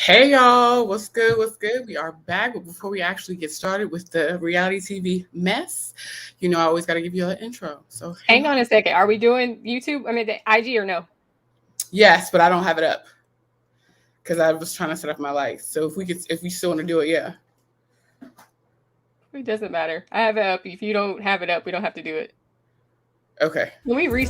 Hey y'all, what's good? What's good? We are back, but before we actually get started with the reality TV mess, I always got to give you an intro. So Hang on a second. Are we doing YouTube? I mean, the IG or no? yes, but I don't have it up because I was trying to set up my lights. So if we still want to do it, yeah. It doesn't matter. I have it up. If you don't have it up, we don't have to do it. Okay. Can we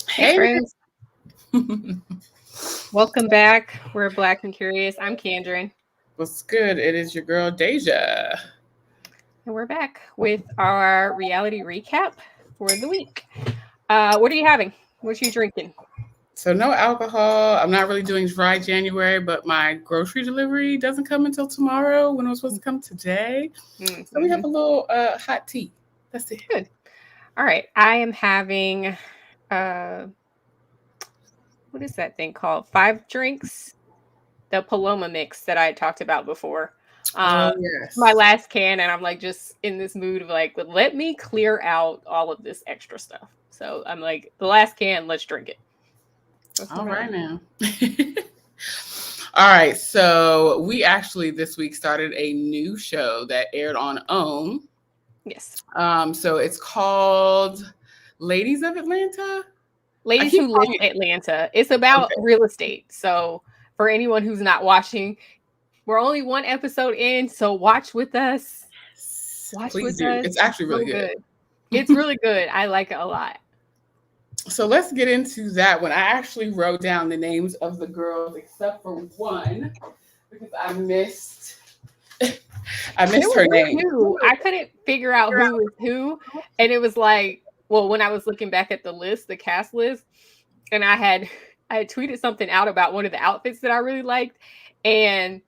Hey friends. Welcome back. We're Black and Curious. I'm Kendrin. What's good? It is your girl Deja. And we're back with our reality recap for the week. What are you having? What are you drinking? So no alcohol. I'm not really doing dry January, but my grocery delivery doesn't come until tomorrow when it was supposed to come today. Mm-hmm. So we have a little hot tea. That's it. Good. All right. I am having what is that thing called? 5 drinks. The Paloma mix that I had talked about before. Yes. My last can, and I'm like just in this mood of like, let me clear out all of this extra stuff. So I'm like, the last can, let's drink it. All right now. All right. So we actually this week started a new show that aired on OWN. Yes. So it's called Ladies of Atlanta. Ladies Who List Atlanta. It's about real estate. So for anyone who's not watching, we're only 1 episode in, so watch with us. Please do. It's actually really good. It's really good. I like it a lot. So let's get into that one. I actually wrote down the names of the girls except for one because I missed her name. I couldn't figure out who was who. And it was like, well, when I was looking back at the list, the cast list, and I had tweeted something out about one of the outfits that I really liked, and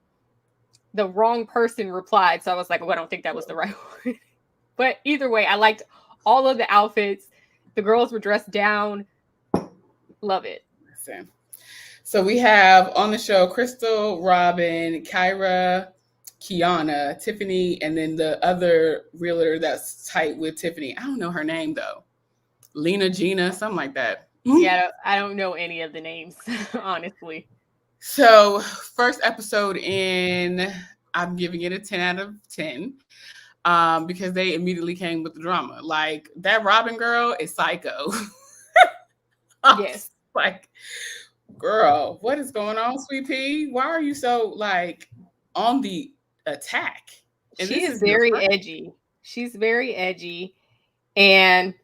the wrong person replied. So I was like, well, I don't think that was the right one. But either way, I liked all of the outfits. The girls were dressed down. Love it. So we have on the show Crystal, Robin, Kyra, Kiana, Tiffany, and then the other realtor that's tight with Tiffany. I don't know her name though. Lena, Gina, something like that. Yeah, I don't know any of the names, honestly. So first episode in, I'm giving it a 10 out of 10 because they immediately came with the drama. Like that Robin girl is psycho. Yes. Like, girl, what is going on, sweet pea? Why are you so like on the attack? And she is very edgy. She's very edgy. And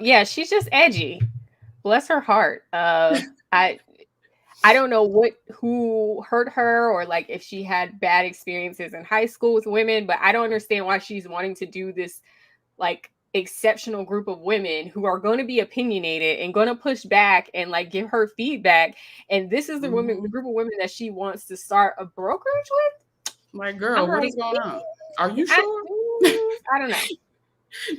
yeah, she's just edgy. Bless her heart. I don't know who hurt her or like if she had bad experiences in high school with women, but I don't understand why she's wanting to do this like exceptional group of women who are going to be opinionated and going to push back and like give her feedback. And this is the group of women that she wants to start a brokerage with. My girl, what is going on? Are you sure? I don't know.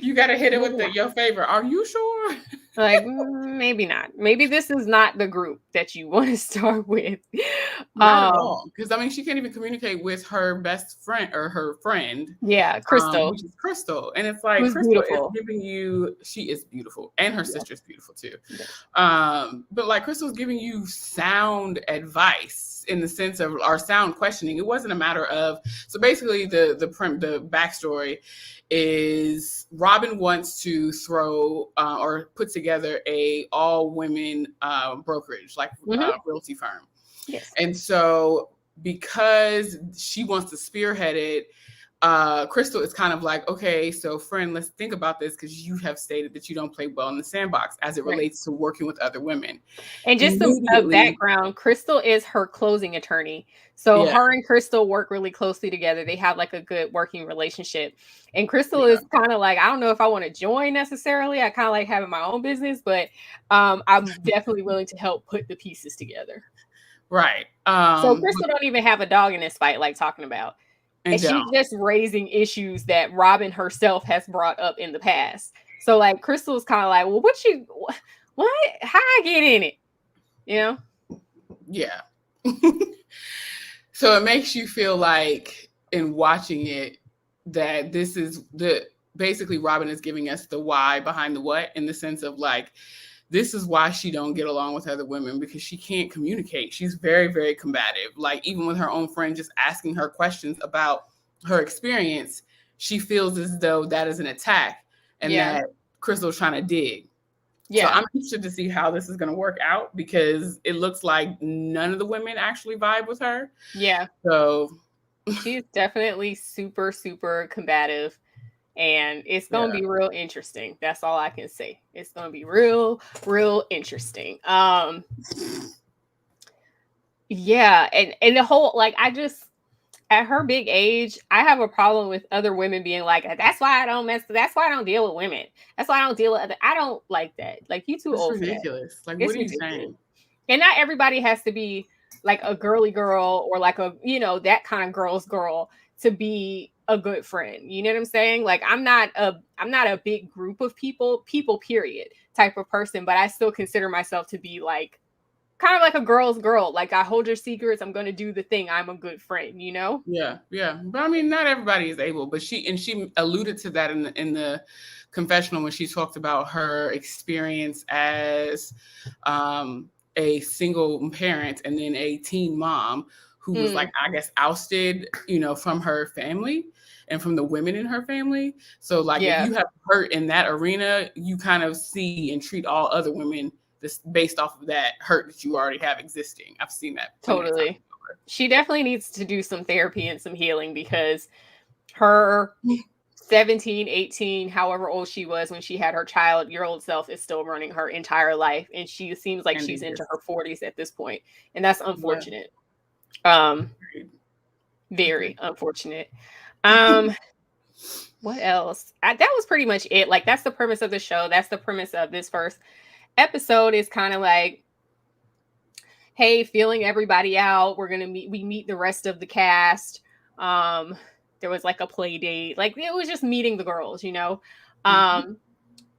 You got to hit it with your favorite. Are you sure? Like, maybe not. Maybe this is not the group that you want to start with. Not at all. Because, I mean, she can't even communicate with her best friend or her friend. Yeah, Crystal. Which is Crystal. And it's like, Crystal beautiful. Is giving you, she is beautiful. And her sister's beautiful, too. Yeah. But, like, Crystal's giving you sound advice in the sense of our sound questioning. It wasn't a matter of, so basically the backstory is Robin wants to throw or put together a all women brokerage, like realty firm. Yes. And so because she wants to spearhead it, Crystal is kind of like, okay, so friend, let's think about this because you have stated that you don't play well in the sandbox as it relates to working with other women. And just some background, Crystal is her closing attorney. So her and Crystal work really closely together. They have like a good working relationship. And Crystal is kind of like, I don't know if I want to join necessarily. I kind of like having my own business, but I'm definitely willing to help put the pieces together. Right. So Crystal don't even have a dog in this fight, like talking about. And she's just raising issues that Robin herself has brought up in the past. So like Crystal's kind of like, well, what? How I get in it? You know? Yeah. So it makes you feel like in watching it that this is basically Robin is giving us the why behind the what, in the sense of like, this is why she don't get along with other women, because she can't communicate. She's very, very combative. Like even with her own friend, just asking her questions about her experience, she feels as though that is an attack and that Crystal's trying to dig. Yeah. So I'm interested to see how this is going to work out, because it looks like none of the women actually vibe with her. Yeah. So she's definitely super, super combative. And it's going to be real interesting. That's all I can say. It's going to be real, real interesting. Yeah. And the whole, like, at her big age, I have a problem with other women being like, that's why I don't deal with women. That's why I don't deal with I don't like that. Like, you too old. It's ridiculous. Like, what are you saying? And not everybody has to be like a girly girl or like a, that kind of girl's girl to be a good friend. You know what I'm saying? Like, I'm not a big group of people period type of person, but I still consider myself to be like kind of like a girl's girl. Like, I hold your secrets. I'm going to do the thing. I'm a good friend, you know? Yeah. Yeah. But I mean, not everybody is able, but she alluded to that in the confessional when she talked about her experience as a single parent and then a teen mom who was like, I guess, ousted, from her family and from the women in her family. So like, if you have hurt in that arena, you kind of see and treat all other women based off of that hurt that you already have existing. I've seen that. Totally. She definitely needs to do some therapy and some healing, because her 17, 18, however old she was when she had her child-year-old self is still running her entire life. And she seems like she's into her 40s at this point. And that's unfortunate. Very unfortunate. What else? That was pretty much it. Like, that's the premise of the show. That's the premise of this first episode, is kind of like, hey, feeling everybody out. We meet the rest of the cast. There was like a play date. Like, it was just meeting the girls,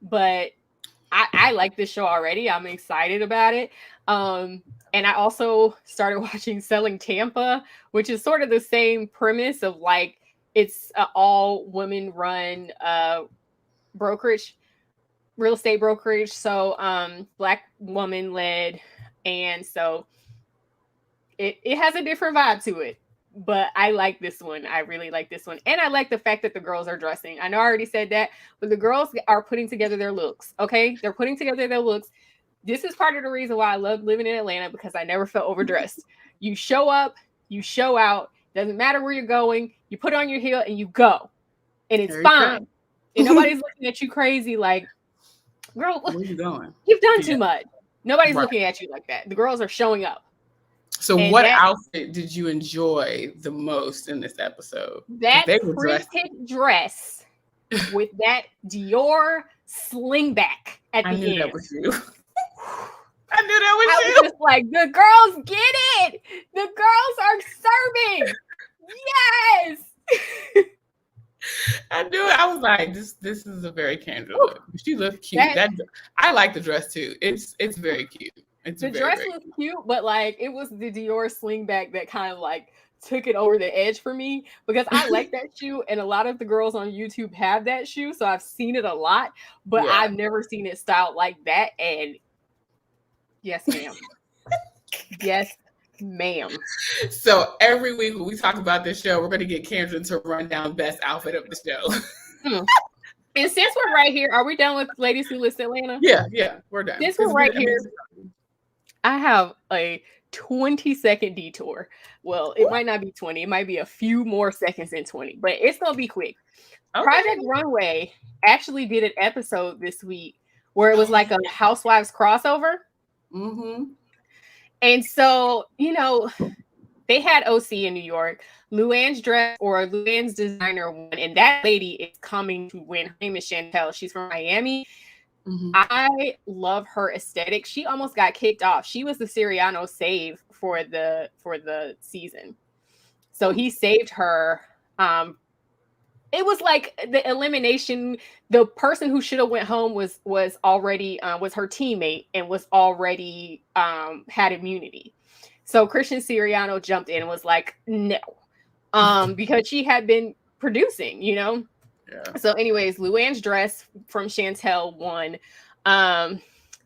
But I like this show already. I'm excited about it. And I also started watching Selling Tampa, which is sort of the same premise of like, it's an all women run real estate brokerage. So Black woman led. And so it has a different vibe to it. But I like this one. I really like this one. And I like the fact that the girls are dressing. I know I already said that, but the girls are putting together their looks. Okay. They're putting together their looks. This is part of the reason why I love living in Atlanta, because I never felt overdressed. You show up, you show out. Doesn't matter where you're going. You put on your heel and you go. And it's fine. And nobody's looking at you crazy like, girl, where are you going? You've done too much. Nobody's looking at you like that. The girls are showing up. So what outfit did you enjoy the most in this episode? That printed dress with that Dior slingback at the end. I knew that was you. I knew that was you. I was just like, the girls get it. The girls are serving. Yes. I knew it. I was like, this is a very candid look. She looked cute. I like the dress too. It's very cute. The dress was cute, but like it was the Dior slingback that kind of like took it over the edge for me, because I like that shoe, and a lot of the girls on YouTube have that shoe, so I've seen it a lot, but I've never seen it styled like that. And yes, ma'am. Yes, ma'am. So every week when we talk about this show, we're going to get Kendra to run down best outfit of the show. And since we're right here, are we done with Ladies Who List Atlanta? Yeah, we're done. Since we're right here, I have a 20-second detour. Well, it might not be 20. It might be a few more seconds than 20, but it's going to be quick. Okay. Project Runway actually did an episode this week where it was like a Housewives crossover. Mm-hmm. And so, you know, they had OC in New York. Luann's dress or Luann's designer won, and that lady is coming to win. Her name is Chantel. She's from Miami. Mm-hmm. I love her aesthetic. She almost got kicked off. She was the Siriano save for the season. So he saved her. It was like the elimination. The person who should have went home was already was her teammate and was already had immunity. So Christian Siriano jumped in and was like, no, because she had been producing, you know. Yeah. So, anyways, Luann's dress from Chantel won. The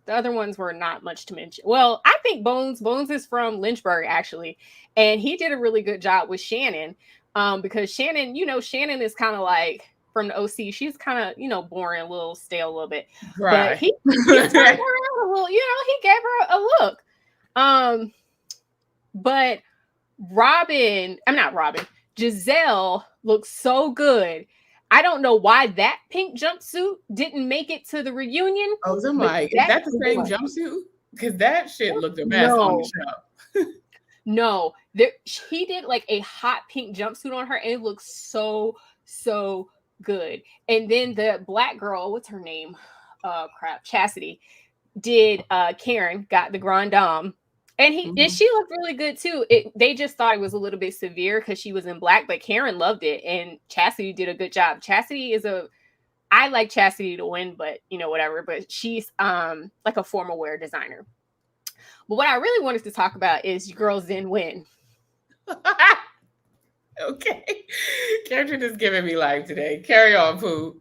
other ones were not much to mention. Well, I think Bones is from Lynchburg actually, and he did a really good job with Shannon. Because Shannon, you know, Shannon is kind of like from the OC. She's kind of, you know, boring, a little stale, a little bit. Right. But he turned her out a little, you know, he gave her a look. But Gizelle looks so good. I don't know why that pink jumpsuit didn't make it to the reunion. Oh, so like, is that the same jumpsuit? Because that shit looked a mess on the show. No, he did like a hot pink jumpsuit on her, and it looks so good. And then the black girl, what's her name? Chastity did. Karen got the Grand Dame, and she looked really good too. They just thought it was a little bit severe because she was in black, but Karen loved it, and Chastity did a good job. Chastity I like Chastity to win, but you know, whatever. But she's like a formal wear designer. But what I really wanted to talk about is your girl Zen Win. Okay. Kendrick is giving me life today. Carry on, Pooh.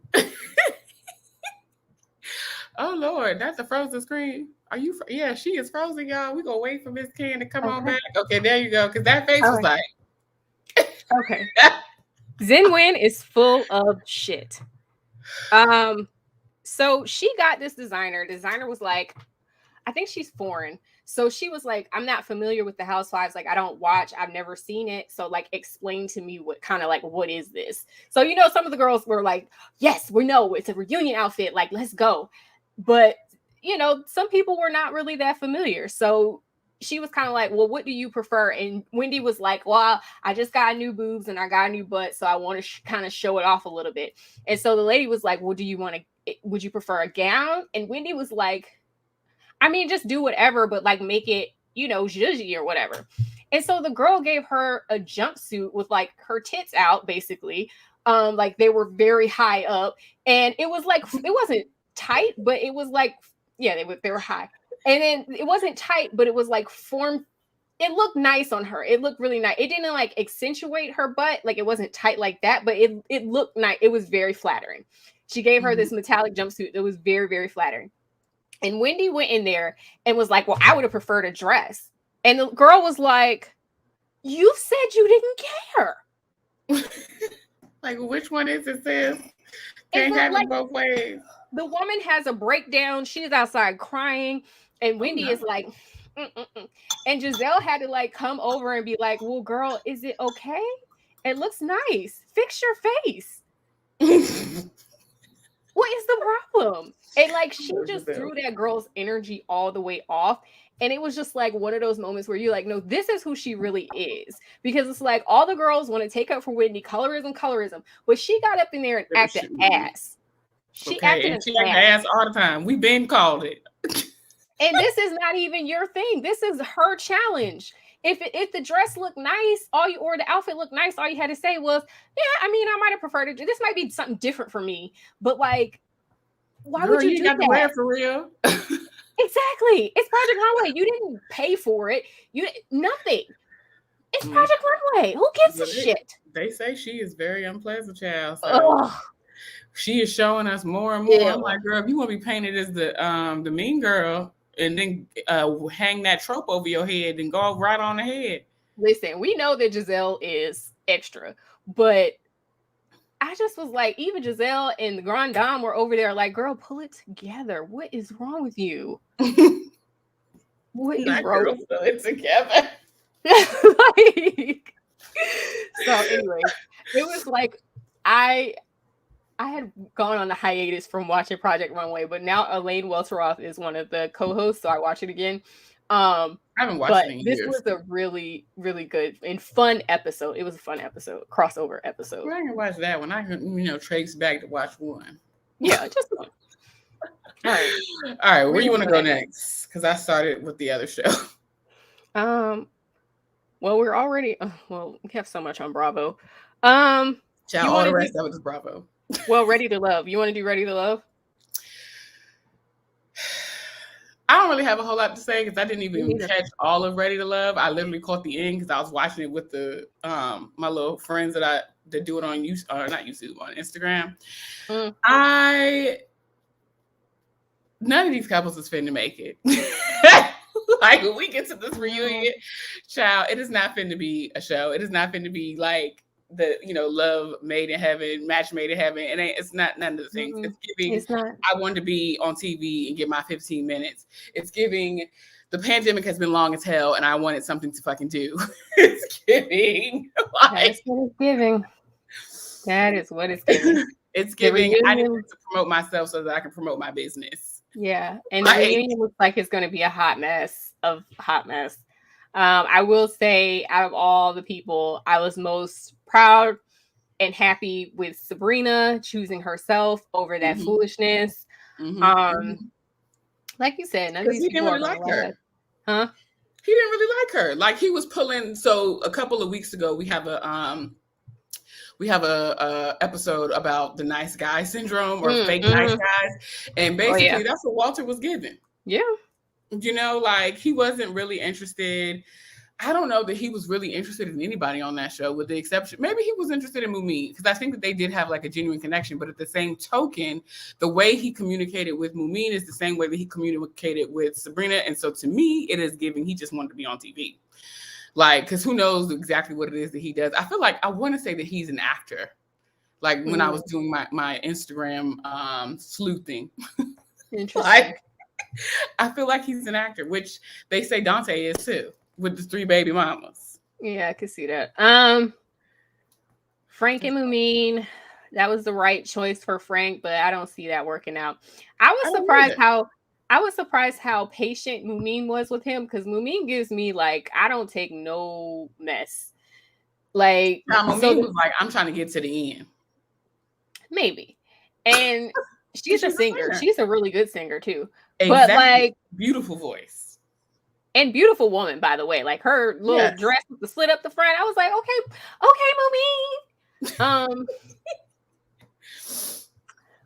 Oh, Lord. That's a frozen screen. Are you? Yeah, she is frozen, y'all. We're going to wait for Miss Ken to come on back. Okay, there you go. Because that face was like. Okay. Zen Win is full of shit. So she got this designer. Designer was like, I think she's foreign. So she was like, I'm not familiar with the Housewives. Like, I don't watch. I've never seen it. So, like, explain to me what is this? So, you know, some of the girls were like, yes, we know it's a reunion outfit. Like, let's go. But, you know, some people were not really that familiar. So she was kind of like, well, what do you prefer? And Wendy was like, well, I just got new boobs and I got a new butt. So I want to kind of show it off a little bit. And so the lady was like, well, would you prefer a gown? And Wendy was like, I mean, just do whatever, but like make it, you know, zhuzhy or whatever. And so the girl gave her a jumpsuit with like her tits out, basically. Like they were very high up. And it was like, it wasn't tight, but it was like, yeah, they were high. And then it wasn't tight, but it was like formed. It looked nice on her. It looked really nice. It didn't like accentuate her butt. Like it wasn't tight like that, but it looked nice. It was very flattering. She gave her this metallic jumpsuit that was very, very flattering. And Wendy went in there and was like, well, I would have preferred a dress. And the girl was like, you said you didn't care. Like, which one is it, sis? Can't have it both ways. The woman has a breakdown. She's outside crying. And Wendy is like, And Gizelle had to like come over and be like, well, girl, is it okay? It looks nice. Fix your face. What is the problem? And like she just threw that girl's energy all the way off. And it was just like one of those moments where you're like, no, this is who she really is. Because it's like all the girls want to take up for Wendy, colorism. But she got up in there and acted ass. She acted ass all the time. We've been called it. And this is not even your thing. This is her challenge. If the dress looked nice, or the outfit looked nice, all you had to say was, yeah, I mean, I might have preferred it. This might be something different for me. But like, why would you do that? Wear for real. Exactly. It's Project Runway. You didn't pay for it. Nothing. It's Project Runway. Who gives a shit? They say she is very unpleasant, child. So she is showing us more and more. Yeah. I'm like, girl, if you want to be painted as the mean girl and then hang that trope over your head and go right on ahead. Listen, we know that Gizelle is extra, but I just was like, even Gizelle and the Grand Dame were over there like, girl, pull it together. What is wrong with you? What is wrong? It together. Like, so anyway, it was like I had gone on a hiatus from watching Project Runway, but now Elaine Welteroth is one of the co-hosts, so I watch it again. I haven't watched it in this years. was a really, really good and fun episode. It was a fun episode, crossover episode. Well, I can watch that one. I can, trace back to watch one. Yeah, just one. All right. Where you want to go next? Because I started with the other show. Well, we're already. We have so much on Bravo. All the rest of it is Bravo. Well, Ready to Love. You want to do Ready to Love? I don't really have a whole lot to say because I didn't even catch all of Ready to Love. I literally caught the end because I was watching it with the my little friends that do it on YouTube, or not YouTube, on Instagram. None of these couples is finna make it. Like, when we get to this reunion, child, it is not finna be a show. It is not finna be like the love made in heaven, match made in heaven. It's not none of the things. It's giving. I wanted to be on TV and get my 15 minutes. It's giving. The pandemic has been long as hell, and I wanted something to fucking do. It's giving. That's what it's giving. That is what it's giving. It's giving. I need to promote myself so that I can promote my business. Yeah, and the reunion looks like it's going to be a hot mess. I will say, out of all the people, I was most proud and happy with Sabrina choosing herself over that foolishness. Like you said, none of these people really like her. Huh? He didn't really like her. Like, he was pulling. So a couple of weeks ago, we have a episode about the nice guy syndrome or fake nice guys, and basically that's what Walter was giving. Yeah, like, he wasn't really interested. I don't know that he was really interested in anybody on that show, with the exception, maybe he was interested in Mumen, because I think that they did have like a genuine connection. But at the same token, the way he communicated with Mumen is the same way that he communicated with Sabrina, and so to me, it is giving he just wanted to be on TV. Like, because who knows exactly what it is that he does. I feel like I want to say that he's an actor. Like, when I was doing my Instagram sleuthing. Interesting. Like, I feel like he's an actor, which they say Donta is too, with the 3 baby mamas. Yeah, I can see that. Frank and Mumen, that was the right choice for Frank, but I don't see that working out. I was surprised how patient Mumen was with him, because Mumen gives me, like, I don't take no mess. Like, Mumen was like, I'm trying to get to the end. Maybe. And she's a singer. She's a really good singer too. Exactly. But, like, beautiful voice. And beautiful woman, by the way. Like, her little dress with the slit up the front. I was like, okay, Mumen.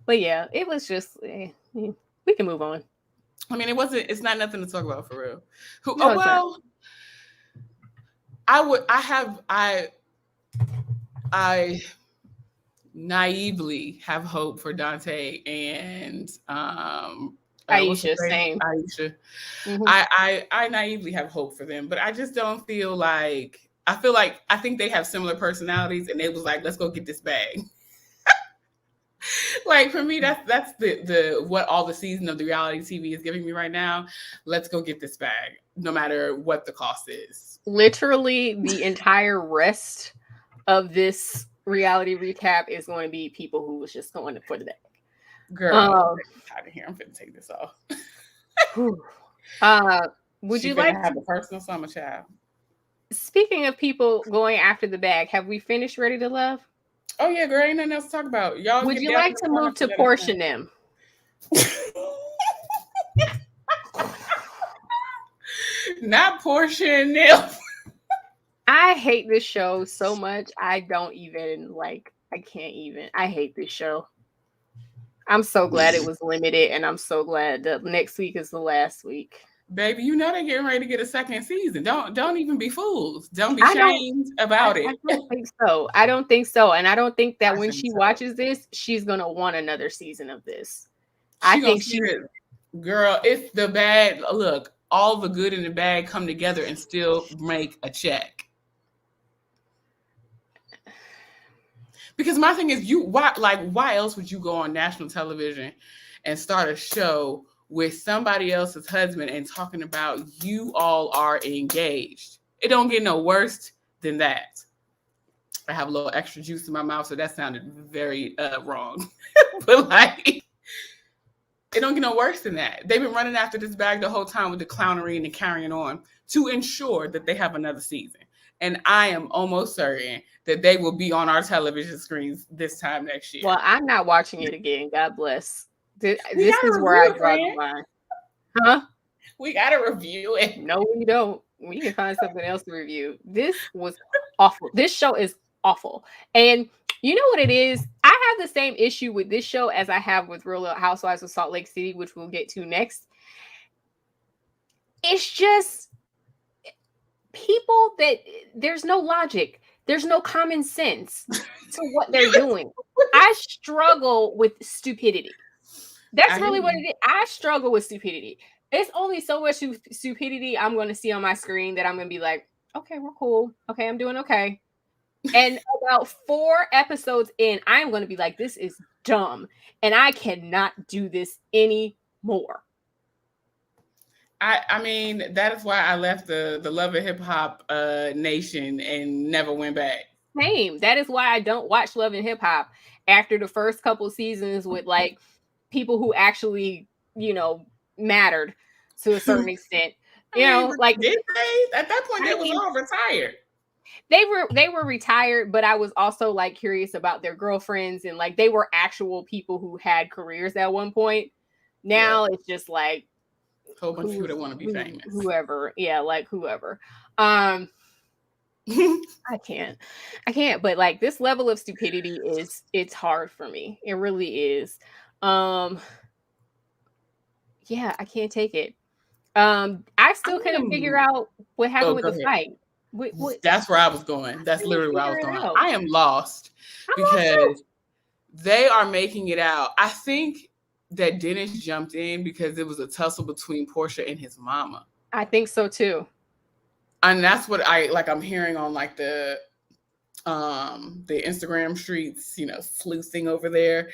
But yeah, it was just we can move on. I mean, it's not nothing to talk about, for real. I naively have hope for Donta and Aisha. Same. Aisha. I naively have hope for them, but I just don't feel like, I think they have similar personalities, and they was like, let's go get this bag. Like, for me, that's the what all the season of the reality TV is giving me right now. Let's go get this bag, no matter what the cost is. Literally, the entire rest of this reality recap is going to be people who was just going for the bag. Girl, I'm out of here. I'm finna take this off. Would you like to have a personal summer, child? Speaking of people going after the bag, have we finished Ready to Love? Oh yeah, girl, ain't nothing else to talk about. Y'all, would you like to move to Porsha them? Not Porsha and them. I hate this show so much. I can't even. I hate this show. I'm so glad it was limited, and I'm so glad that next week is the last week. Baby, they're getting ready to get a second season. Don't even be fools. Don't be shamed about it. I don't think so. I don't think so. And I don't think that when she watches this, she's going to want another season of this. Girl, it's the bad. Look, all the good and the bad come together and still make a check. Because my thing is, why else would you go on national television and start a show with somebody else's husband and talking about you all are engaged. It don't get no worse than that. I have a little extra juice in my mouth, so that sounded very wrong. But like, it don't get no worse than that. They've been running after this bag the whole time with the clownery and the carrying on to ensure that they have another season. And I am almost certain that they will be on our television screens this time next year. Well, I'm not watching it again. God bless. This is where I draw the line. Huh? We got to review it. No, we don't. We can find something else to review. This was awful. This show is awful. And you know what it is? I have the same issue with this show as I have with Real Housewives of Salt Lake City, which we'll get to next. It's just people that there's no logic. There's no common sense to what they're doing. I struggle with stupidity. That's really what it is. I struggle with stupidity. It's only so much stupidity I'm going to see on my screen that I'm going to be like, okay, we're cool. Okay, I'm doing okay. And about 4 episodes in, I am going to be like, this is dumb. And I cannot do this anymore. I mean, that is why I left the Love and Hip Hop nation and never went back. Same. That is why I don't watch Love and Hip Hop after the first couple seasons with like people who actually, you know, mattered to a certain extent. You know, like did they? At that point, they was all retired. They were retired, but I was also like curious about their girlfriends and like they were actual people who had careers at one point. Now it's just like a whole bunch of people that want to be famous. Whoever. Yeah, like whoever. I can't. But like this level of stupidity it's hard for me. It really is. Yeah, I can't take it. I still couldn't figure out what happened with the fight. What? That's where I was going. That's literally where I was going. I am lost because they are making it out. I think that Dennis jumped in because it was a tussle between Porsha and his mama. I think so too. And that's what I'm hearing on like the Instagram streets, you know, sleuthing over there.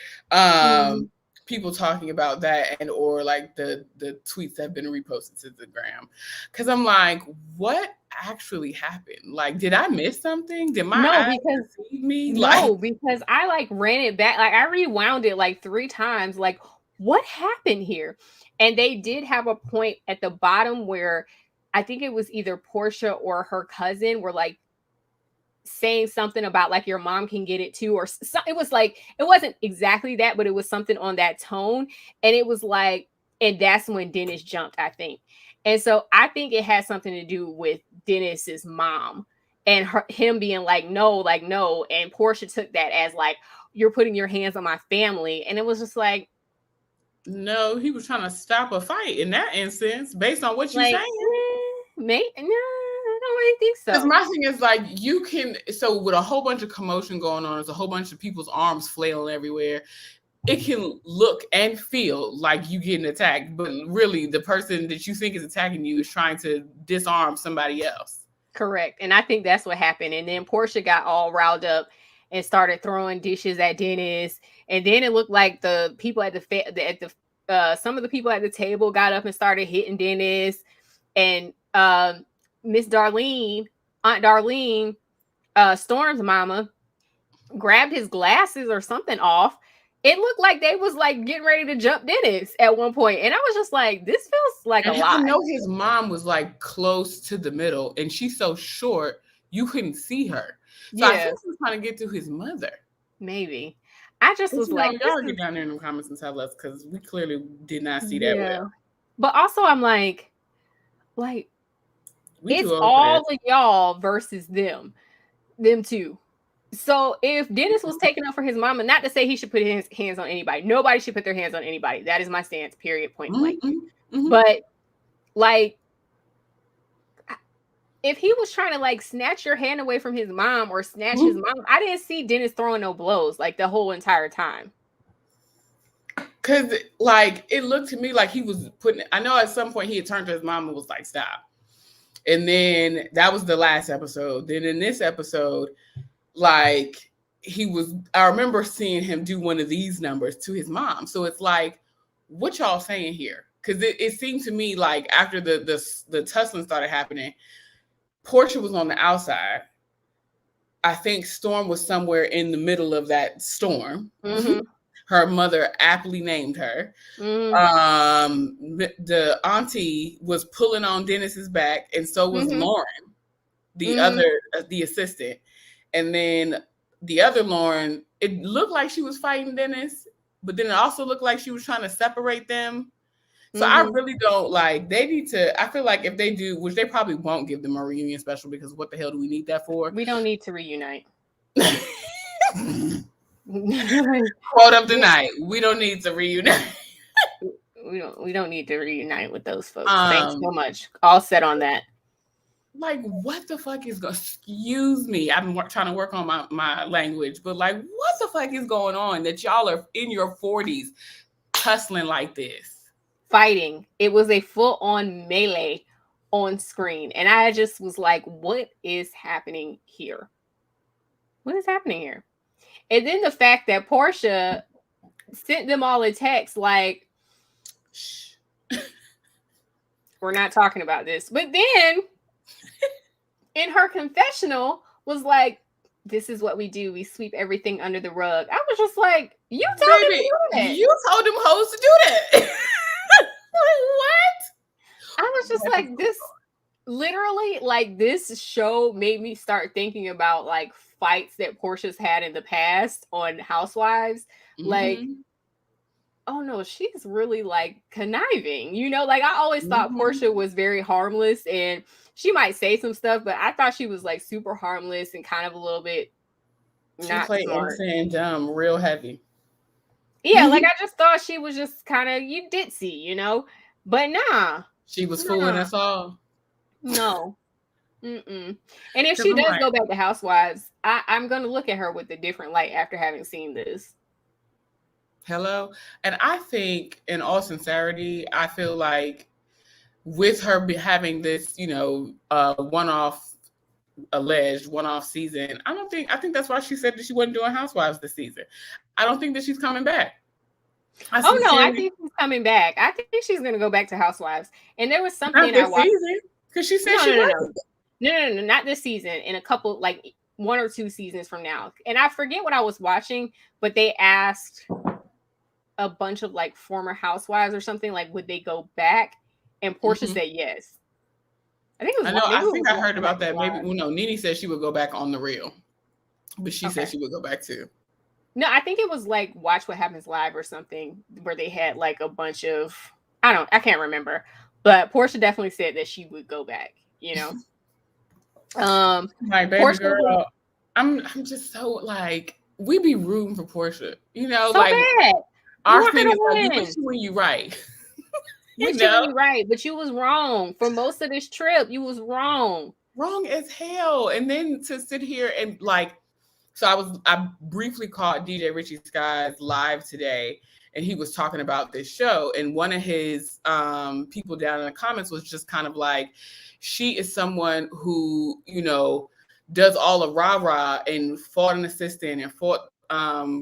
People talking about that and or like the tweets that have been reposted to the gram. Cause I'm like, what actually happened? Like, did I miss something? Did my eyes deceive me? Because I like ran it back. Like I rewound it like 3 times. Like, what happened here? And they did have a point at the bottom where I think it was either Porsha or her cousin were like saying something about like your mom can get it too, or it was like it wasn't exactly that, but it was something on that tone, and it was like, and that's when Dennis jumped, I think. And so I think it has something to do with Dennis's mom and him being like no, and Porsha took that as like you're putting your hands on my family, and it was just like no, he was trying to stop a fight in that instance based on what you're saying. I don't really think so. Because my thing is like you can, so with a whole bunch of commotion going on, there's a whole bunch of people's arms flailing everywhere. It can look and feel like you getting attacked, but really the person that you think is attacking you is trying to disarm somebody else. Correct. And I think that's what happened. And then Porsha got all riled up and started throwing dishes at Dennis. And then it looked like the people at some of the people at the table got up and started hitting Dennis. And Miss Darlene, Aunt Darlene, Storm's mama, grabbed his glasses or something off. It looked like they was like getting ready to jump Dennis at one point. And I was just like, this feels like a lie. I know his mom was like close to the middle and she's so short, you couldn't see her. So I think he was trying to get to his mother. Maybe. I just was like, y'all get down there in the comments and tell us because we clearly did not see that well. But also I'm like, it's all of y'all versus them two. So if Dennis was taking up for his mama, not to say he should put his hands on anybody. Nobody should put their hands on anybody. That is my stance, period, point blank. But like, if he was trying to like snatch your hand away from his mom or snatch his mom, I didn't see Dennis throwing no blows like the whole entire time. Cause like it looked to me like he was putting, I know at some point he had turned to his mom and was like, stop. And then that was the last episode. Then in this episode, like I remember seeing him do one of these numbers to his mom. So it's like, what y'all saying here? because it seemed to me like after the tussling started happening, Porsha was on the outside. I think Storm was somewhere in the middle of that storm. Mm-hmm. Her mother aptly named her. Mm-hmm. The auntie was pulling on Dennis's back, and so was Lauren, the assistant. And then the other Lauren, it looked like she was fighting Dennis, but then it also looked like she was trying to separate them. So I really don't they need to, I feel like if they do, which they probably won't give them a reunion special, because what the hell do we need that for? We don't need to reunite. Quote of the night. We don't need to reunite. we don't need to reunite with those folks. Thanks so much. All set on that. Like, what the fuck is going, excuse me, I'm trying to work on my language, but like, what the fuck is going on that y'all are in your 40s tussling like this? Fighting. It was a full-on melee on screen. And I just was like, what is happening here? What is happening here? And then the fact that Porsha sent them all a text like, shh, we're not talking about this. But then in her confessional was like, this is what we do. We sweep everything under the rug. I was just like, you told them to do that. You told them hoes to do that. What? I was just like, this literally, like, this show made me start thinking about like fights that Porsha's had in the past on Housewives. Like, oh no, she's really like conniving, you know? Like, I always thought Porsha was very harmless and she might say some stuff, but I thought she was like super harmless and kind of a little bit not smart. And dumb, real heavy. Yeah, like I just thought she was just kind of ditzy, you know? But nah. She was fooling us all. No. And if she does go back to Housewives, I'm going to look at her with a different light after having seen this. Hello? And I think, in all sincerity, I feel like with her having this, alleged one-off season, I think that's why she said that she wasn't doing Housewives this season. I don't think that she's coming back. I think she's coming back. I think she's going to go back to Housewives. And there was something I watched because she said No, not this season. In a couple, like 1 or 2 seasons from now. And I forget what I was watching, but they asked a bunch of like former housewives or something, like would they go back? And Porsha said yes. I think it was. I think I heard about that. Maybe Nene said she would go back on The Real, but she said she would go back too. No, I think it was like Watch What Happens Live or something where they had like a bunch of I can't remember, but Porsha definitely said that she would go back. You know, my baby Porsha, girl. I'm just so like we be rooting for Porsha. You know, so like bad. our thing is like, we wish you when you right. You're right, but you was wrong for most of this trip. You was wrong as hell. And then to sit here and like, so I briefly caught DJ Richie Sky's live today, and he was talking about this show. And one of his people down in the comments was just kind of like, she is someone who, does all the rah-rah and fought an assistant and fought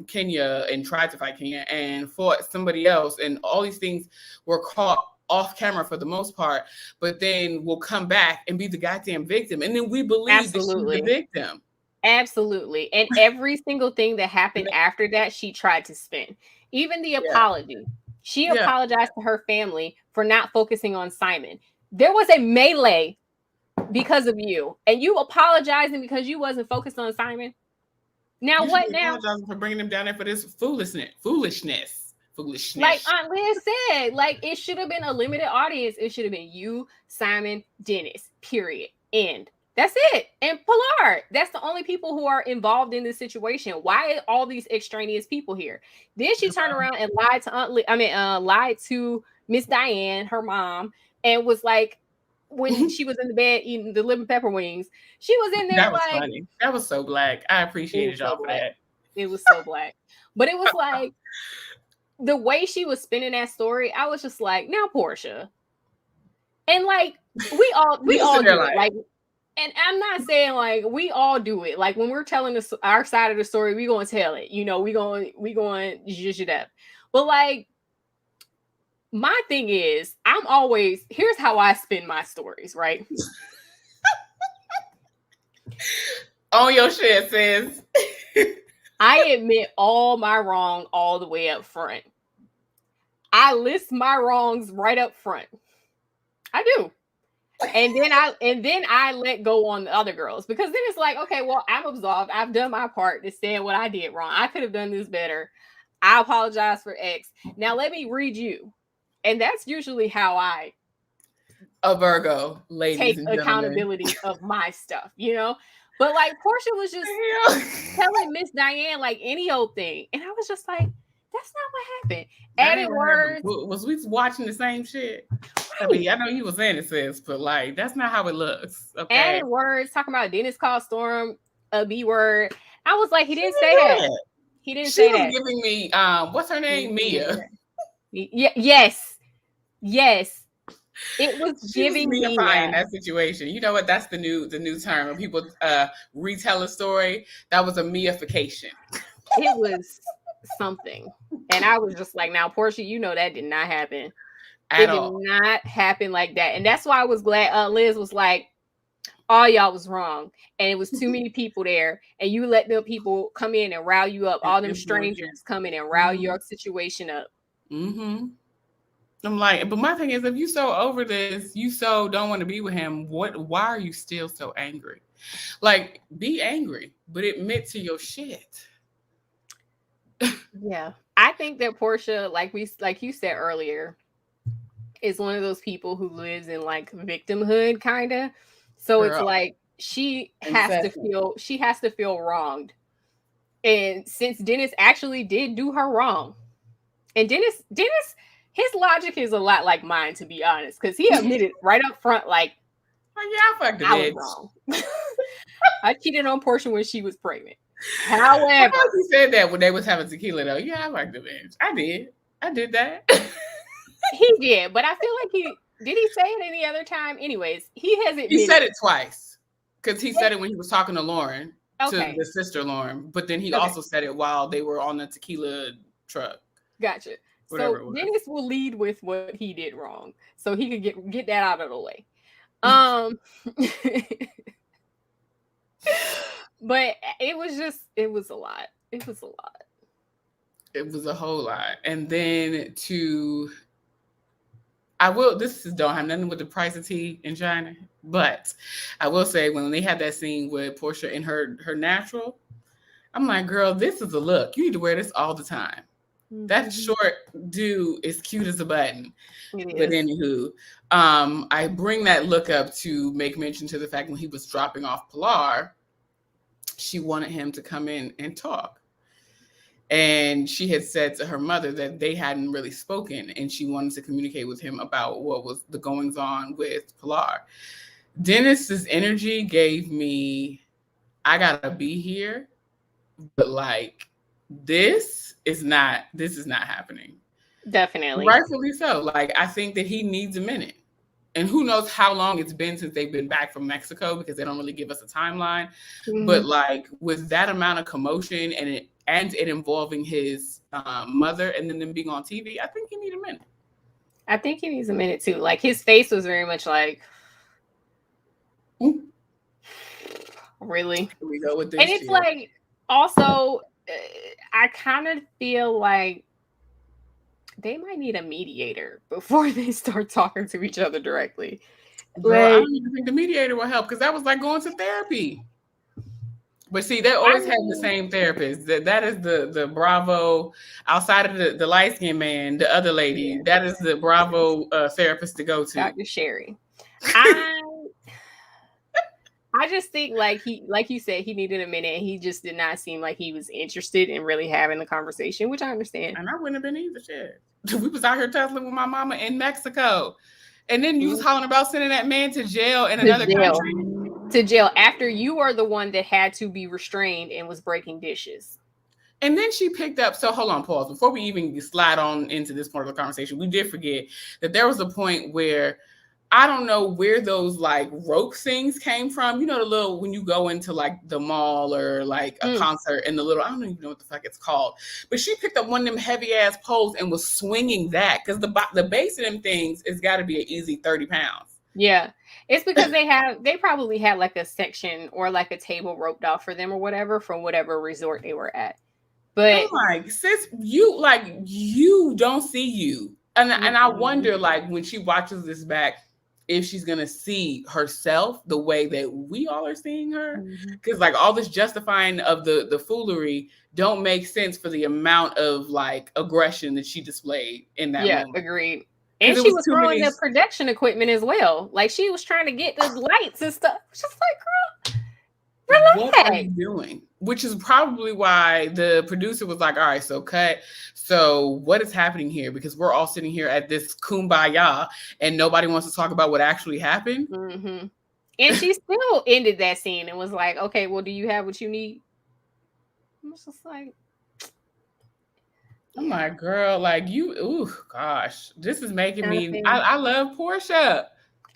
Kenya and tried to fight Kenya and fought somebody else, and all these things were caught off camera for the most part, but then will come back and be the goddamn victim, and then we believe that she's the victim. Absolutely. And every single thing that happened after that, she tried to spin. Even the apology. She apologized to her family for not focusing on Simon. There was a melee because of you, and you apologizing because you wasn't focused on Simon. Now what now? Apologizing for bringing him down there for this foolishness. Like Aunt Liz said, like it should have been a limited audience. It should have been you, Simon, Dennis, period. End. That's it. And Pilar. That's the only people who are involved in this situation. Why all these extraneous people here? Then she turned around and lied to lied to Miss Diane, her mom, and was like, when she was in the bed eating the lemon pepper wings, she was in there that was funny. That was so black. I appreciated y'all for that. It was so black. But it was like the way she was spinning that story, I was just like, now Porsha. And like we all do it. Like, and I'm not saying like we all do it. Like when we're telling our side of the story, we gonna tell it. We going to zhuzh it up. But like my thing is, here's how I spin my stories, right? On your shit, sis. I admit all my wrong all the way up front. I list my wrongs right up front. I do. And then I let go on the other girls, because then it's like, okay, well, I'm absolved. I've done my part to say what I did wrong. I could have done this better. I apologize for X. Now let me read you. And that's usually how I Virgo, ladies take and accountability of my stuff, But like Porsha was just telling Miss Diane like any old thing. And I was just like, that's not what happened. Added words. Was we watching the same shit? I mean, I know you was saying it, sis, but like that's not how it looks. Okay. Added words, talking about Dennis called Storm a B word. I was like, he didn't say that. He didn't say that. She was giving me what's her name? Mia. Yes. It was giving me that situation. You know what? That's the new term. When people retell a story, that was a Mia-fication. It was something. And I was just like, now, Porsha, that did not happen. It did not happen like that. And that's why I was glad Liz was like, all y'all was wrong. And it was too many people there. And you let them people come in and rile you up. All them strangers come in and rile your situation up. Mm-hmm. I'm like, but my thing is, if you so over this, you so don't want to be with him, why are you still so angry? Like, be angry, but admit to your shit. Yeah. I think that Porsha, like you said earlier, is one of those people who lives in like victimhood kind of. So Girl. It's like she has to feel wronged. And since Dennis actually did do her wrong, and Dennis, his logic is a lot like mine, to be honest, because he admitted right up front, like, I fucked a bitch. I was wrong. I cheated on Porsha when she was pregnant. However, he said that when they was having tequila, though. Yeah, I fucked a bitch. I did that. He did, but I feel like did he say it any other time? Anyways, he hasn't. He said it twice, because he said it when he was talking to Lauren, to the sister Lauren, but then he also said it while they were on the tequila truck. Gotcha. So Dennis will lead with what he did wrong, so he could get that out of the way. But it was a lot. It was a lot. It was a whole lot. And then this don't have nothing with the price of tea in China, but I will say when they had that scene with Porsha in her natural, I'm like, girl, this is a look. You need to wear this all the time. Mm-hmm. That short dude is cute as a button. But anywho, I bring that look up to make mention to the fact when he was dropping off Pilar, she wanted him to come in and talk. And she had said to her mother that they hadn't really spoken, and she wanted to communicate with him about what was the goings on with Pilar. Dennis's energy gave me, I gotta be here, but like this is not happening. Definitely. Rightfully so. Like, I think that he needs a minute. And who knows how long it's been since they've been back from Mexico, because they don't really give us a timeline. Mm-hmm. But like with that amount of commotion and it involving his mother and then them being on TV, I think he needs a minute. I think he needs a minute too. Like his face was very much like, really? Here we go with this. And it's like, also, I kind of feel like they might need a mediator before they start talking to each other directly. Well, I don't even think the mediator will help, because that was like going to therapy. But see, they always have the same therapist. That is the Bravo, outside of the light-skinned man, the other lady. That is the Bravo therapist to go to. Dr. Sherry. I just think like you said, he needed a minute, and he just did not seem like he was interested in really having the conversation, which I understand. And I wouldn't have been either. Shit. We was out here tussling with my mama in Mexico. And then you was hollering about sending that man to jail in another country. To jail after you are the one that had to be restrained and was breaking dishes. And then she picked up, so hold on, pause. Before we even slide on into this part of the conversation, we did forget that there was a point where I don't know where those like RHOC things came from. You know, the little, when you go into like the mall or like a concert and the little, I don't even know what the fuck it's called. But she picked up one of them heavy ass poles and was swinging that, because the base of them things has got to be an easy 30 pounds. Yeah. It's because they probably had like a section or like a table roped off for them or whatever from whatever resort they were at. But I'm like, sis, you don't see you. And I wonder, like, when she watches this back, if she's gonna see herself the way that we all are seeing her, because like all this justifying of the foolery don't make sense for the amount of like aggression that she displayed in that moment. Agreed. And she was throwing the production equipment as well. Like she was trying to get the lights and stuff. Just like, girl, relax. What are you doing? Which is probably why the producer was like, all right, so cut. So what is happening here? Because we're all sitting here at this kumbaya and nobody wants to talk about what actually happened. Mm-hmm. And she still ended that scene and was like, okay, well, do you have what you need? I was just like, oh my girl, like you, ooh, gosh, this is making me, I love Porsha.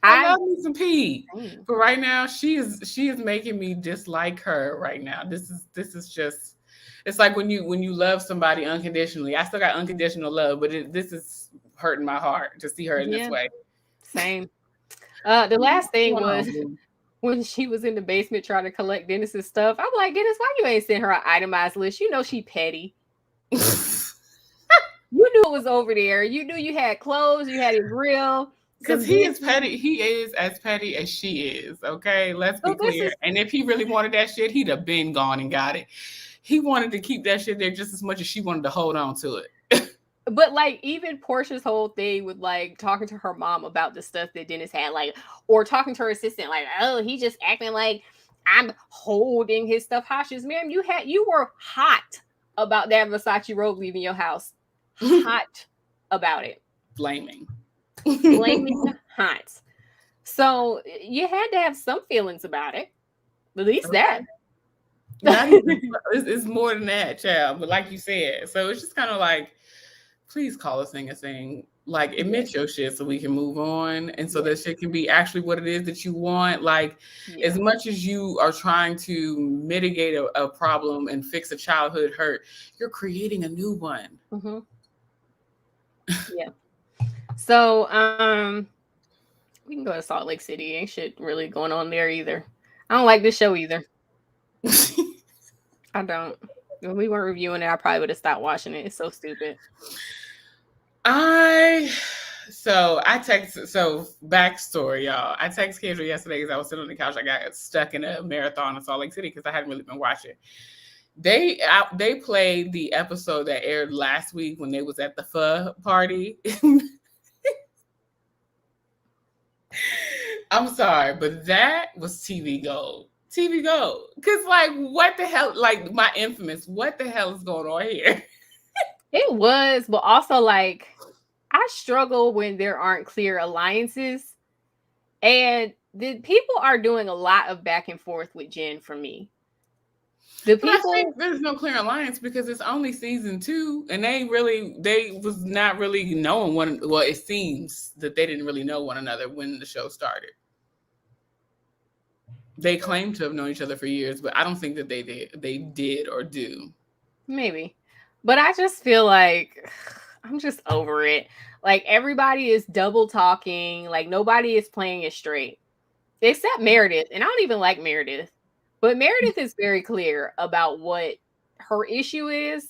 I love me some P, but right now she is making me dislike her right now. This is just, it's like when you love somebody unconditionally. I still got unconditional love, but this is hurting my heart to see her in this way. Same. The last thing was when she was in the basement trying to collect Dennis's stuff. I'm like, Dennis, why you ain't send her an itemized list? You know she petty. You knew it was over there. You knew you had clothes. You had a grill. Because he is petty. He is as petty as she is. Okay, let's be clear. And if he really wanted that shit, he'd have been gone and got it. He wanted to keep that shit there just as much as she wanted to hold on to it. But like even Porsha's whole thing with like talking to her mom about the stuff that Dennis had, like, or talking to her assistant, like, oh, he just acting like I'm holding his stuff hostage. Ma'am, you were hot about that Versace robe leaving your house. Hot about it. Blaming hot. So you had to have some feelings about it. At least that. It's more than that, child. But like you said, so it's just kind of like, please call a thing. Like, admit your shit so we can move on, and so that shit can be actually what it is that you want. Like, as much as you are trying to mitigate a problem and fix a childhood hurt, you're creating a new one. Mm-hmm. Yeah. So, we can go to Salt Lake City. Ain't shit really going on there either. I don't like this show either. I don't. When we weren't reviewing it, I probably would have stopped watching it. It's so stupid. Backstory, y'all. I texted Kendra yesterday because I was sitting on the couch. I got stuck in a marathon in Salt Lake City because I hadn't really been watching. They played the episode that aired last week when they was at the pho party. I'm sorry, but that was TV gold. TV gold. Because, like, what the hell? Like, my infamous, what the hell is going on here? It was, but also, like, I struggle when there aren't clear alliances. And the people are doing a lot of back and forth with Jen for me. I think there's no clear alliance because it's only season 2, and they was not really knowing one. Well, it seems that they didn't really know one another when the show started. They claim to have known each other for years, but I don't think that they did or do. Maybe. But I just feel like I'm just over it. Like, everybody is double talking. Like, nobody is playing it straight. Except Meredith. And I don't even like Meredith. But Meredith is very clear about what her issue is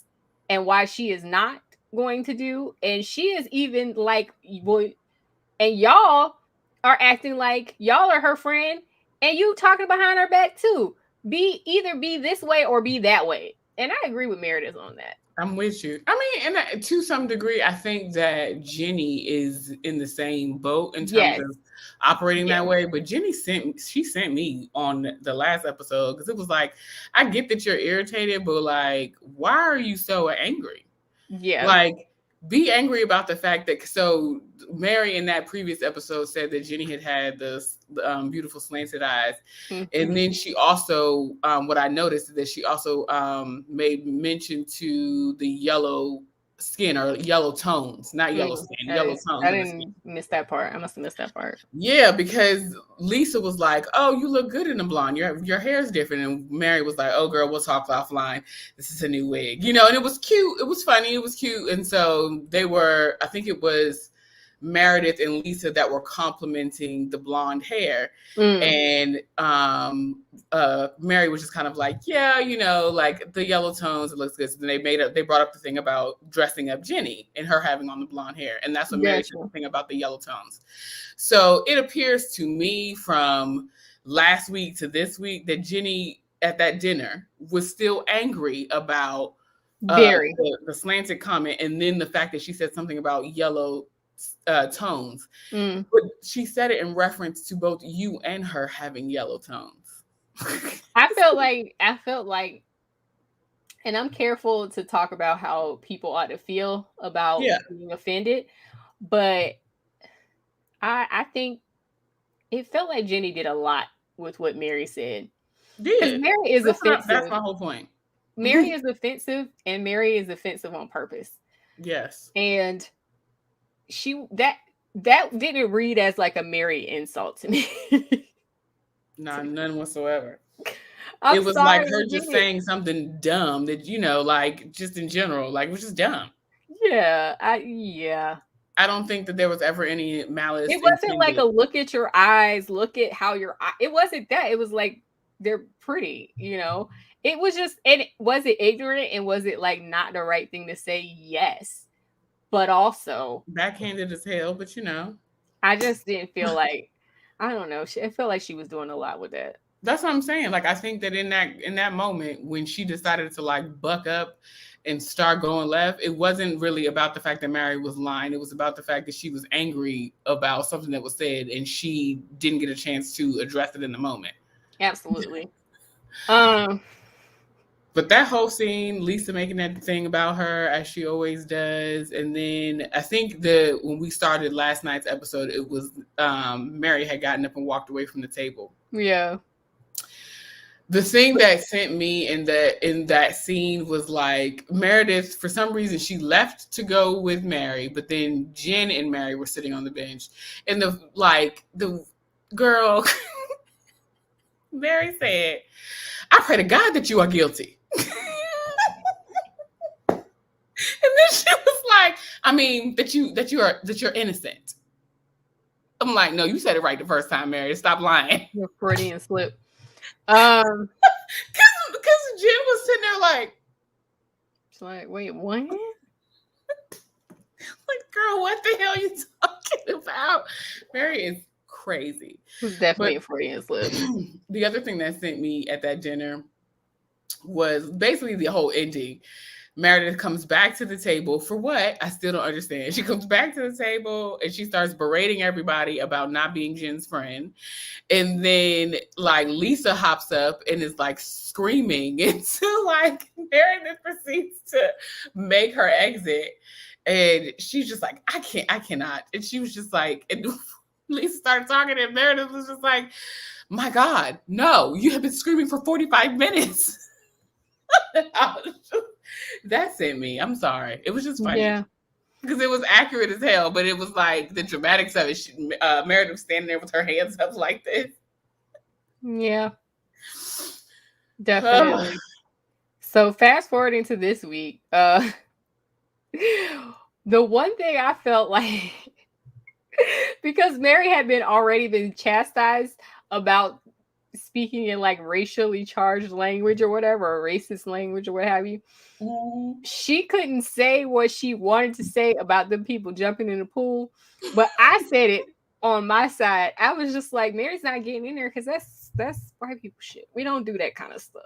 and why she is not going to do. And she is even like, and y'all are acting like y'all are her friend and you talking behind her back too. Either be this way or be that way. And I agree with Meredith on that. I'm with you. I mean, and to some degree, I think that Jenny is in the same boat in terms of operating that way. But Jenny sent me on the last episode because it was like, I get that you're irritated, but like, why are you so angry? Yeah. Like, be angry about the fact that, so Mary in that previous episode said that Jenny had this beautiful slanted eyes. Mm-hmm. And then she also, what I noticed is that she also made mention to the yellow skin or yellow tones, not yellow skin, yellow tones. I didn't miss that part. I must have missed that part. Yeah, because Lisa was like, "Oh, you look good in the blonde. Your hair's different." And Mary was like, "Oh, girl, we'll talk offline. This is a new wig, you know." And it was cute. It was funny. It was cute. And so they were. I think it was Meredith and Lisa that were complimenting the blonde hair, and Mary was just kind of like, "Yeah, you know, like the yellow tones, it looks good." So then they brought up the thing about dressing up Jenny and her having on the blonde hair, and that's what Mary said, the thing about the yellow tones. So it appears to me from last week to this week that Jenny at that dinner was still angry about the slanted comment, and then the fact that she said something about yellow tones, but she said it in reference to both you and her having yellow tones. I felt like, and I'm careful to talk about how people ought to feel about being offended, but I think it felt like Jenny did a lot with what Mary said. Because Mary is offensive. That's my whole point. Mary is offensive, and Mary is offensive on purpose. Yes. And that didn't read as like a Mary insult to me. None whatsoever. It was like her just saying something dumb that, you know, like just in general, like which is dumb. Yeah. I don't think that there was ever any malice. It wasn't like a look at your eyes, look at how your eye. It wasn't that. It was like they're pretty, you know. It was just, and was it ignorant and was it like not the right thing to say? Yes. But also backhanded as hell, but you know, I just didn't feel like, I don't know. I felt like she was doing a lot with that. That's what I'm saying. Like, I think that in that moment when she decided to like buck up and start going left, it wasn't really about the fact that Mary was lying. It was about the fact that she was angry about something that was said and she didn't get a chance to address it in the moment. Absolutely. But that whole scene, Lisa making that thing about her as she always does, and then I think that when we started last night's episode, it was Mary had gotten up and walked away from the table. Yeah. The thing that sent me in that scene was like Meredith, for some reason, she left to go with Mary, but then Jen and Mary were sitting on the bench, and the girl, Mary said, "I pray to God that you are guilty." And then she was like, "I mean, that you're innocent." I'm like, "No, you said it right the first time, Mary. Stop lying." You're Freudian slip. Because Jen was sitting there like, it's like, wait, what? Like, girl, what the hell are you talking about? Mary is crazy. It's definitely a Freudian slip. The other thing that sent me at that dinner was basically the whole ending. Meredith comes back to the table for what? I still don't understand. She comes back to the table and she starts berating everybody about not being Jen's friend. And then like Lisa hops up and is like screaming until like Meredith proceeds to make her exit. And she's just like, I cannot. And she was just like, and Lisa started talking and Meredith was just like, my God, no, you have been screaming for 45 minutes. That sent me. I'm sorry. It was just funny. Yeah. Because it was accurate as hell, but it was like the dramatics of it. Meredith standing there with her hands up like this. Yeah. Definitely. So fast forwarding to this week, the one thing I felt like, because Mary had already been chastised about speaking in like racially charged language or whatever, or racist language or what have you. Mm-hmm. She couldn't say what she wanted to say about them people jumping in the pool, but I said it on my side. I was just like, Mary's not getting in there because that's white people shit. We don't do that kind of stuff.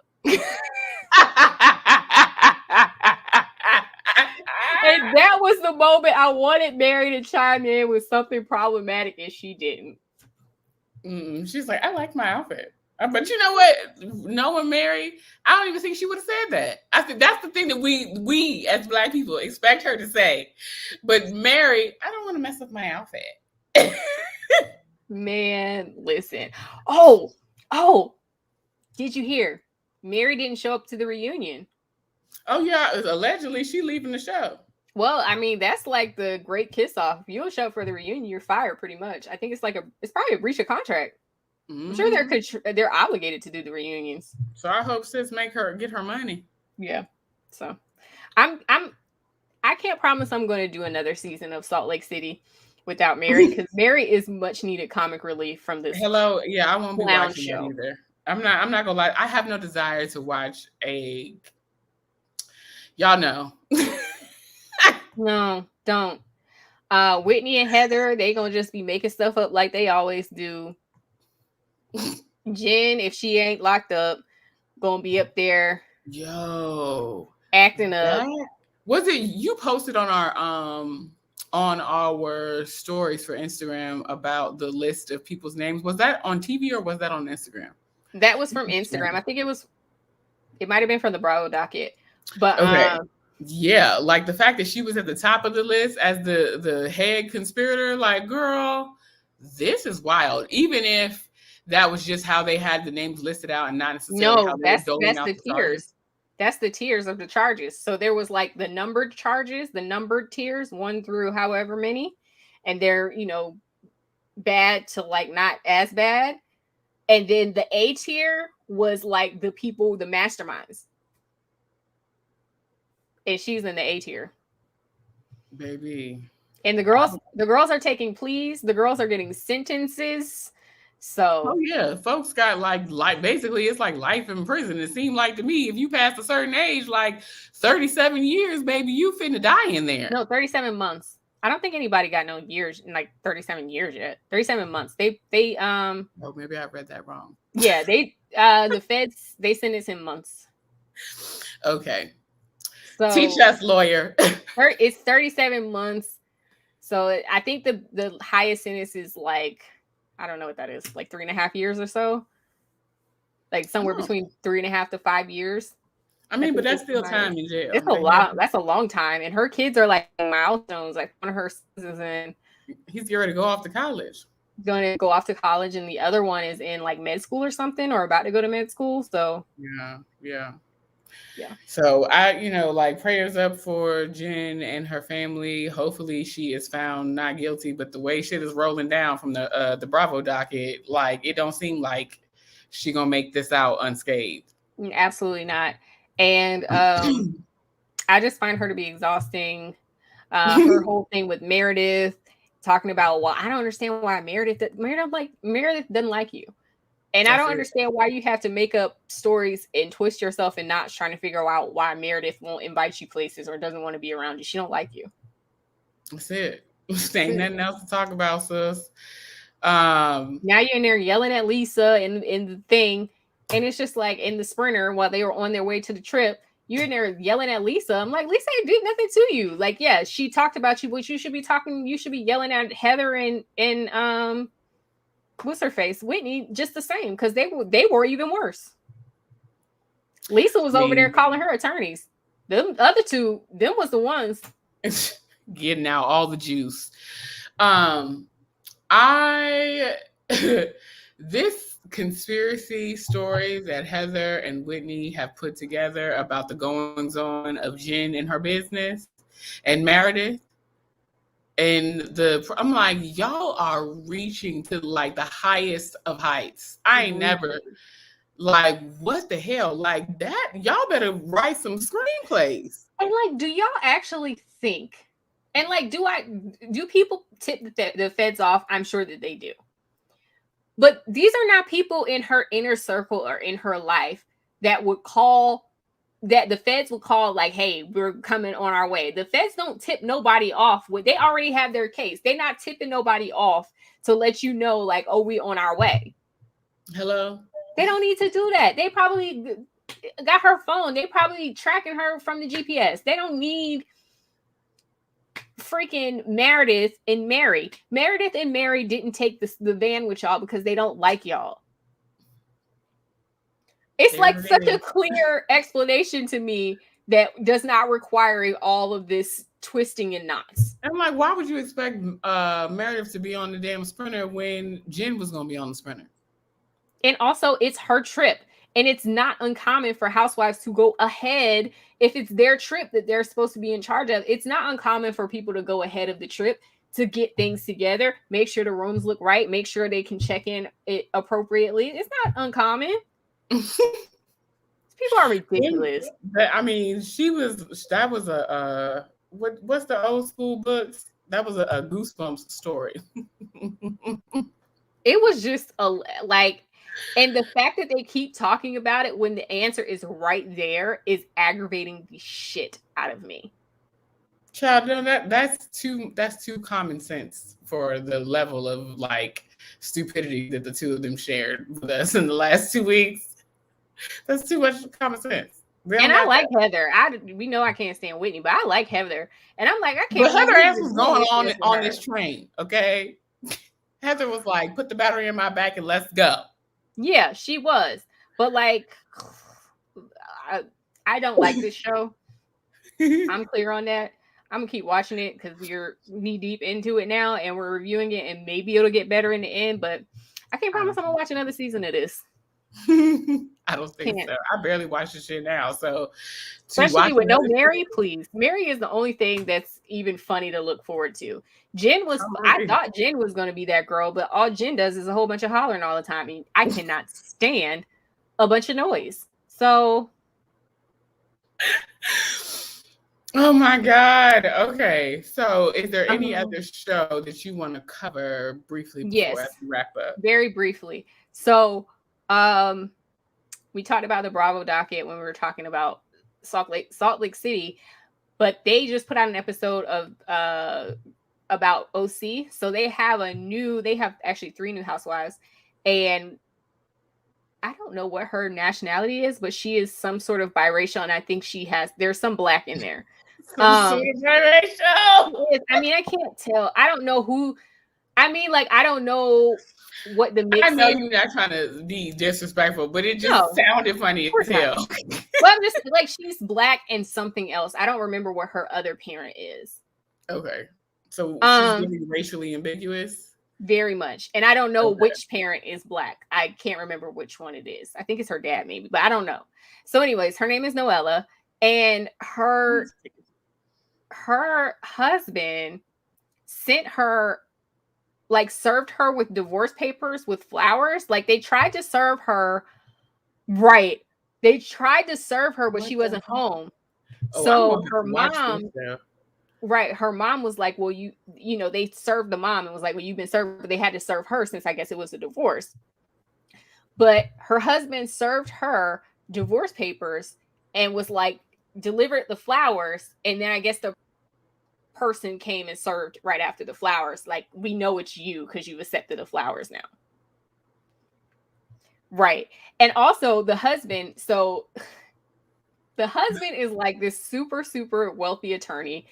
And that was the moment I wanted Mary to chime in with something problematic, and she didn't. She's like, I like my outfit. But you know what? Knowing Mary, I don't even think she would have said that. I think that's the thing that we as Black people expect her to say. But Mary, I don't want to mess up my outfit. Man, listen. Oh, did you hear? Mary didn't show up to the reunion. Oh, yeah. Allegedly, she leaving the show. Well, I mean, that's like the great kiss off. If you don't show up for the reunion, you're fired pretty much. I think it's probably a breach of contract. I'm sure they're obligated to do the reunions. So I hope sis get her money. Yeah. So I can't promise I'm going to do another season of Salt Lake City without Mary, because Mary is much needed comic relief from this. Hello, yeah, I won't be watching that either. I'm not gonna lie. I have no desire to watch y'all know. No, don't. Whitney and Heather, they gonna just be making stuff up like they always do. Jen, if she ain't locked up, gonna be up there. Yo, acting up. Was it you posted on our stories for Instagram about the list of people's names? Was that on TV or was that on Instagram? That was from Instagram. I think it might have been from the Bravo docket. But okay. Yeah, like the fact that she was at the top of the list as the head conspirator, like, girl, this is wild. Even if that was just how they had the names listed out and not necessarily how they were doling out the tiers. That's the tiers of the charges. So there was like the numbered charges, the numbered tiers, 1 through however many, and they're, bad to like not as bad. And then the A tier was like the people, the masterminds. And she's in the A tier. Baby. And the girls are taking pleas. The girls are getting sentences. So yeah, folks got like basically it's like life in prison. It seemed like to me, if you pass a certain age, like 37 years, baby, you finna die in there. No, 37 months. I don't think anybody got no years in like 37 years yet. 37 months. They oh, maybe I read that wrong. Yeah, the feds, they sentence in months. Okay. So teach us, lawyer. It's 37 months. So I think the highest sentence is like, I don't know what that is, like 3.5 years or so. Like somewhere between 3.5 to 5 years. I mean, but that's still time in jail. It's a lot. That's a long time. And her kids are like milestones. Like one of her sisters in. He's getting ready to go off to college. Going to go off to college, and the other one is in like med school or something, or about to go to med school. So yeah. So I, like prayers up for Jen and her family. Hopefully she is found not guilty. But the way shit is rolling down from the Bravo docket, like it don't seem like she gonna make this out unscathed. Absolutely not. And I just find her to be exhausting. Her whole thing with Meredith, talking about, well, I don't understand why Meredith doesn't like you. And I don't understand why you have to make up stories and twist yourself and not trying to figure out why Meredith won't invite you places or doesn't want to be around you. She don't like you. That's it. Ain't nothing else to talk about, sis. Now you're in there yelling at Lisa in the thing. And it's just like in the Sprinter, while they were on their way to the trip, you're in there yelling at Lisa. I'm like, Lisa did nothing to you. Like, yeah, she talked about you, but you should be yelling at Heather and what's her face? Whitney, just the same, because they were even worse. Lisa was over there calling her attorneys. Them other two, them was the ones getting out all the juice. This conspiracy story that Heather and Whitney have put together about the goings on of Jen and her business and Meredith. And I'm like, y'all are reaching to like the highest of heights. I ain't never, like, what the hell? Like that, y'all better write some screenplays. And like, do y'all actually think? And like, do people tip the feds off? I'm sure that they do. But these are not people in her inner circle or in her life that the feds would call like, hey, we're coming on our way. The feds don't tip nobody off. They already have their case. They're not tipping nobody off to let you know, like, oh, we on our way. Hello? They don't need to do that. They probably got her phone. They probably tracking her from the GPS. They don't need freaking Meredith and Mary. Meredith and Mary didn't take the van with y'all because they don't like y'all. It's like such a clear explanation to me that does not require all of this twisting and knots. I'm like, why would you expect Meredith to be on the damn Sprinter when Jen was going to be on the Sprinter? And also, it's her trip. And it's not uncommon for housewives to go ahead if it's their trip that they're supposed to be in charge of. It's not uncommon for people to go ahead of the trip to get things together, make sure the rooms look right, make sure they can check in it appropriately. It's not uncommon. People are ridiculous. I mean, that was a what's the old school books? That was a Goosebumps story. It was just and the fact that they keep talking about it when the answer is right there is aggravating the shit out of me. Child, no, that's too common sense for the level of like stupidity that the two of them shared with us in the last 2 weeks. That's too much common sense. And I like Heather. We know I can't stand Whitney, but I like Heather. And I'm like, I can't. But Heather ass was going on this train, okay? Heather was like, put the battery in my back and let's go. Yeah, she was. But like, I don't like this show. I'm clear on that. I'm gonna keep watching it because we're knee deep into it now and we're reviewing it, and maybe it'll get better in the end, but I can't promise I'm gonna watch another season of this. I don't think so. I barely watch this shit now. So especially with no Mary, please. Mary is the only thing that's even funny to look forward to. Jen was I thought Jen was gonna be that girl, but all Jen does is a whole bunch of hollering all the time. I mean, I cannot stand a bunch of noise. So oh my God. Okay. So is there any other show that you want to cover briefly before we wrap up? Very briefly. So we talked about the Bravo docket when we were talking about Salt Lake City, but they just put out an episode of about OC. So they have actually 3 new housewives, and I don't know what her nationality is, but she is some sort of biracial, and I think there's some black in there. Biracial. I mean, I can't tell. I don't know who. I mean, like, I don't know what the mix I know is. you're not trying to be disrespectful, but it just sounded funny as hell. Well, I'm just like, she's black and something else. I don't remember what her other parent is. Okay. So she's really racially ambiguous? Very much. And I don't know which parent is black. I can't remember which one it is. I think it's her dad maybe, but I don't know. So anyways, her name is Noella, and her husband sent her, like, served her with divorce papers with flowers. Like, they tried to serve her. Right. They tried to serve her, but she wasn't home. So her mom, her mom was like, well, you know, they served the mom and was like, well, you've been served, but they had to serve her since I guess it was a divorce. But her husband served her divorce papers and was like, delivered the flowers. And then I guess the person came and served right after the flowers. Like, we know it's you because you've accepted the flowers now. Right. And also the husband. So the husband is like this super, super wealthy attorney.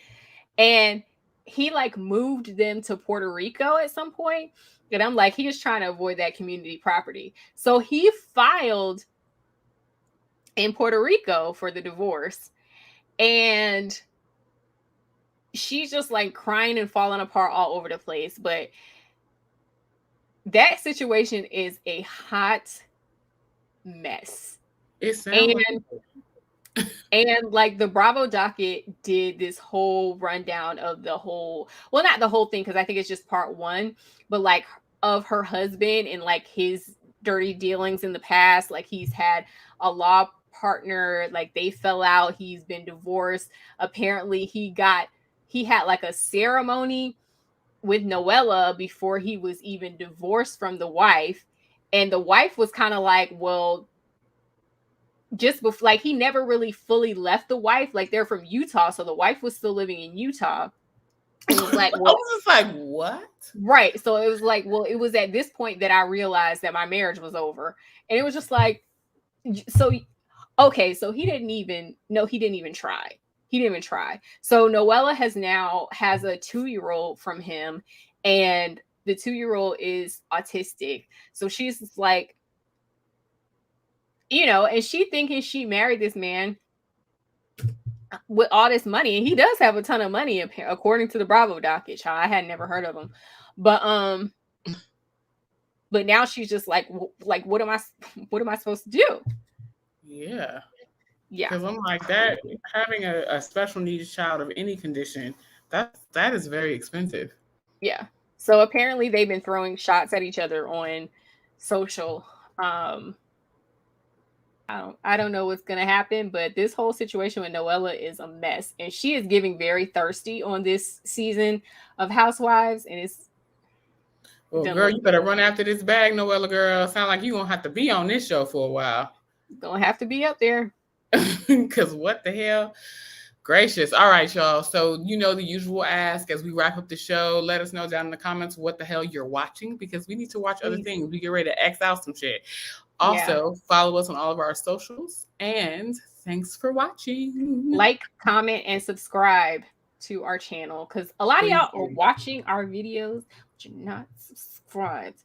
And he like moved them to Puerto Rico at some point. And I'm like, he is trying to avoid that community property. So he filed in Puerto Rico for the divorce. And she's just like crying and falling apart all over the place. But that situation is a hot mess. And like the Bravo docket did this whole rundown of the whole, well, not the whole thing, because I think it's just part 1, but like of her husband and like his dirty dealings in the past. Like, he's had a law partner, like they fell out, he's been divorced. Apparently he had like a ceremony with Noella before he was even divorced from the wife. And the wife was kind of like, well, just before, like, he never really fully left the wife. Like, they're from Utah, so the wife was still living in Utah. And it was like, well, I was just like, what? Right. So it was like, well, it was at this point that I realized that my marriage was over. And it was just like, so, okay, so he didn't even try. He didn't even try. So Noella has a 2-year-old from him, and the 2-year-old is autistic. So she's just like, you know, and she thinking she married this man with all this money, and he does have a ton of money according to the Bravo docket. I had never heard of him, but now she's just like what am I supposed to do? Yeah. Yeah. Because I'm like that, having a special needs child of any condition, that is very expensive. Yeah. So apparently they've been throwing shots at each other on social. I don't know what's gonna happen, but this whole situation with Noella is a mess, and she is giving very thirsty on this season of Housewives, and it's. Well, girl, you better run after this bag, Noella girl. Sound like you gonna have to be on this show for a while. Gonna have to be up there. Because what the hell? Gracious. All right, y'all. So you know the usual ask as we wrap up the show. Let us know down in the comments what the hell you're watching, because we need to watch other things. We get ready to X out some shit. Also, follow us on all of our socials. And thanks for watching. Like, comment, and subscribe to our channel, because a lot of y'all are watching our videos, but you're not subscribed.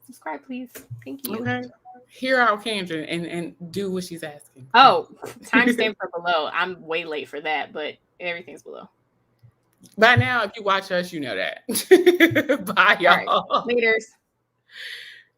Subscribe, please. Thank you. Okay. Hear out Kendra and do what she's asking. Oh, timestamps are below. I'm way late for that, but everything's below. By now, if you watch us, you know that. Bye, y'all. All right. Laters.